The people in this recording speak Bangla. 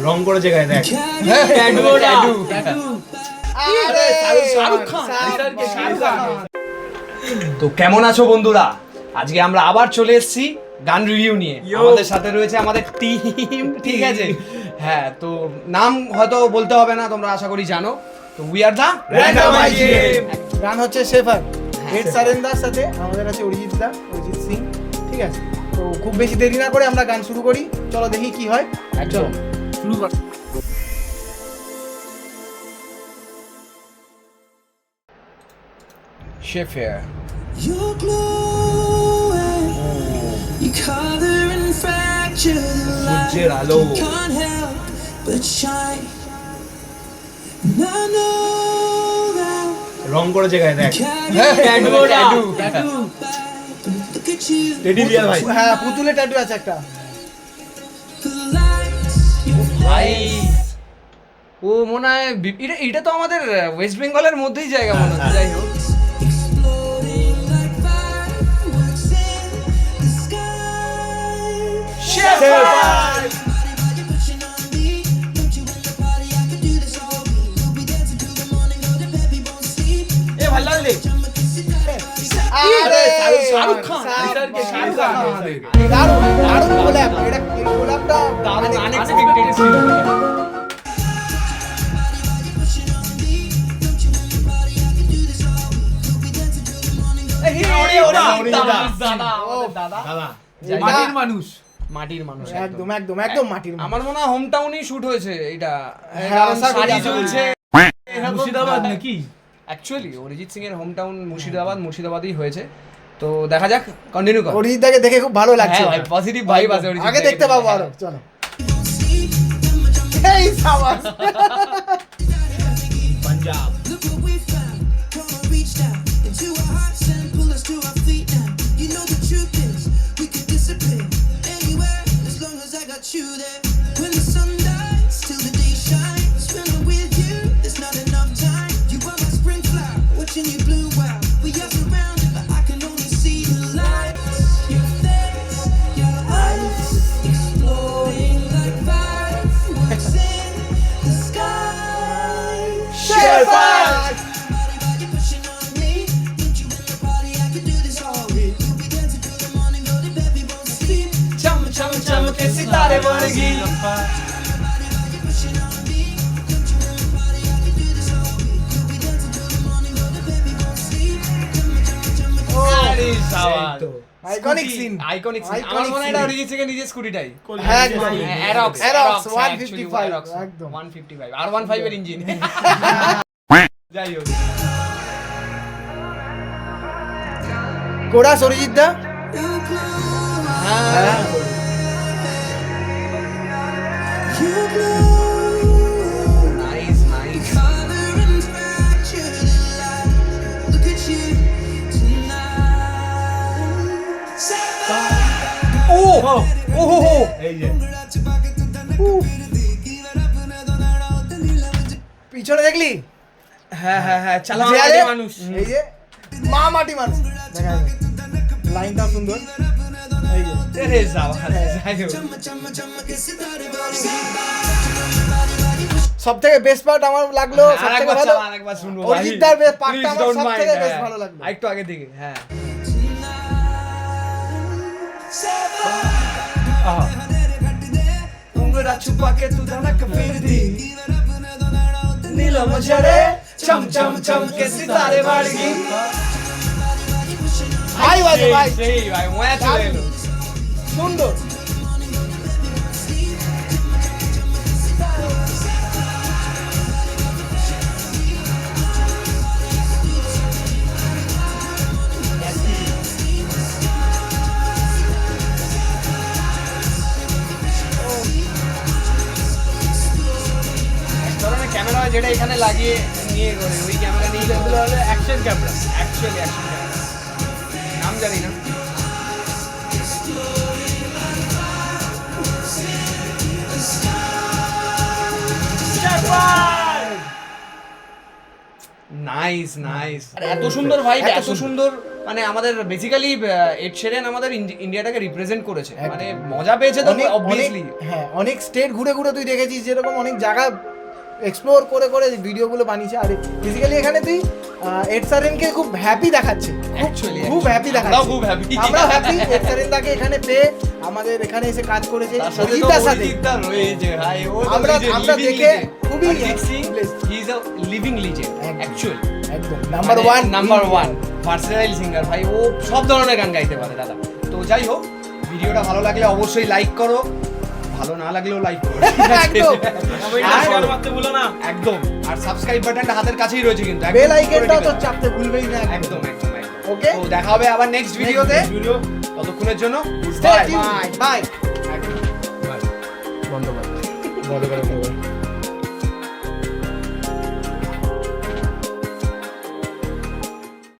রং করেছে গায়ে দেখ। তো কেমন আছো বন্ধুরা? আজকে আমরা আবার চলে এসেছি গান রিভিউ নিয়ে। আমাদের সাথে রয়েছে আমাদের টিম, ঠিক আছে? হ্যাঁ, তো নাম হয়তো বলতে হবে না, তোমরা আশা করি জানো। তো উই আর দা গান হচ্ছে শেফার, হেড সারেন্দার সাথে আমাদের আছে অরিজিৎ সিং, ঠিক আছে? তো খুব বেশি দেরি না করে আমরা গান শুরু করি, চলো দেখি কি হয়। চলো শুরু কর। Shepherd. You're glowing, you color and fracture the light. সূর্যের আলো। You can't help but shine. And I know that রং করেছে গায়ে দেখ। look at you, teddy bear ভাই। হ্যাঁ, পুতুলে ট্যাটু আছে একটা। the lights you ভাই ও মনে হয় এটা তো আমাদের ওয়েস্ট বেঙ্গলের মধ্যেই জায়গা মনে হচ্ছে। যাই হোক, exploding like fireworks in the sky. Shepherd. Body pushing on me, don't you in the party? I could do this all week. We'll be dancing till the morning, go to bed, we won't sleep. এ ভালো লাগলে। I'ma kiss it down. আরে শাহরুখ খান। শাহরুখ খান আমাদের। দারুণ দারুণ গোলাপ, এটা এই গোলাপটা আনএক্সপেক্টেড ছিল। মাটির মানুষ একদম একদম একদম মাটির মানুষ। আমার মনে হয় হোম টাউনেই শুট হয়েছে এটা। হ্যাঁ, আশা করি, শাড়ি আশা করি। চলছে মুর্শিদাবাদ নাকি? অ্যাকচুয়ালি অরিজিৎ সিং এর হোম টাউন মুর্শিদাবাদেই হয়েছে। তো দেখা যাক, কন্টিনিউ কর। অরিজিৎদাকে দেখে খুব ভালো লাগছে। হ্যাঁ ভাই, পজিটিভ ভাইব আছে অরিজিৎ। আগে দেখতে পাবো আরো, চলো। এই সাবাস। Punjab. Look what we found. Gonna reach down into our hearts and pull us to our feet now. You know the truth is, we could disappear anywhere as long as I got you there. When the sun dies, till the day shines. When I'm with you, there's not enough time. You are my spring flower, watching you bloom wild. We are surrounded, but I can only see the lights. Your face, your eyes, exploding like fireworks in the sky. Shepherd. Body pushing on me, don't you in the party? I could do this all week. We'll be dancing till the morning, go to bed, we won't sleep. চম চম চম কে Sitaare বরগি। Body pushing on me, don't you in the party? I could do this all week. We'll be dancing till the morning, go to bed, we won't sleep. আরে শাবাশ। Iconic scene, iconic scene. আমার মনে হয় এটা অরিজিৎ সিং এর নিজের স্কুটিটাই। হ্যাঁ একদম। অ্যারক্স Aerox 155 155 একদম। 155 R15 এর ইঞ্জিন। যাই হোক, কোরাস অরিজিৎদা। হ্যাঁ, You glow, nice nice. color and fracture the light. Look at you tonight. ও ও হো হো। এই যে পিছনে দেখলি? হ্যাঁ হ্যাঁ হ্যাঁ, চালা যে আরে, মানুষ। এই যে মা মাটি মানুষ, দেখা যাবে। লাইনটাও সুন্দর। এই যে আরে শাবাশ। যাই হোক, সব থেকে বেস্ট পার্ট আমার লাগলো, সব থেকে আরেকবার ভালো চালা, আরেকবার শুনবো। অরিজিৎদার পার্টটা আমার সব থেকে বেশ ভালো লাগলো। একটু আগে থেকে, হ্যাঁ। उंगरा छुपा के तू धड़क फिर दी नीलम झड़े चम चम चम के सितारे बढ़गी। ভাই বাজে ভাই, সেই ভাই মজা চলে এলো। সুন্দর। ধরনের ক্যামেরা যেটা এখানে লাগিয়ে নিয়ে করে, ওই ক্যামেরা নিয়ে এগুলো হলো action camera. Actually action camera, নাম জানি না। নাইস নাইস এত সুন্দর ভাই, এত এত সুন্দর, মানে আমাদের বেসিক্যালি এড শেরান আমাদের ইন্ডিয়াটাকে রিপ্রেজেন্ট করেছে, একদম। মানে মজা পেয়েছে তো অনেক অবভিয়াসলি। হ্যাঁ অনেক স্টেট ঘুরে ঘুরে তুই দেখেছিস, যেরকম অনেক জায়গা এক্সপ্লোর করে করে ভিডিওগুলো বানিয়েছে। আর বেসিক্যালি এখানে তুই এড সারেনকে খুব হ্যাপি দেখাচ্ছে, Actually, খুব হ্যাপি আমরাও দেখাচ্ছে। খুব happy। আমরা হ্যাপি এড সারেনদাকে এখানে পেয়ে, আমাদের এখানে এসে কাজ করেছে তার সাথে তো অরিজিৎদার সাথে। অরিজিৎদা রয়েছে ভাই, ও তো আমরা legend, আমরা living দেখে legend। খুবই Arijit Singh blessed। He is a living legend একদম। অ্যাকচুয়ালি, একদম number one number one versatile singer ভাই, ও সব ধরনের গান গাইতে পারে দাদা। তো যাই হোক, ভিডিওটা ভালো লাগলে অবশ্যই লাইক করো, ভালো না লাগলেও লাইক করো, একদম। আর- শেয়ার মারতে ভুলো না। একদম। আর সাবস্ক্রাইব বাটনটা হাতের কাছেই রয়েছে কিন্তু, একদম বেল করে আইকনটাও তো টিপে দাও। চাপতে ভুলবেই না একদম একদম একদম। Okay? তো দেখা হবে আবার নেক্সট ভিডিওতে, ভিডিও ততক্ষণের জন্য Stay বাই tuned. Bye. একদম। বন্ধ করে বন্ধ করে দেবো।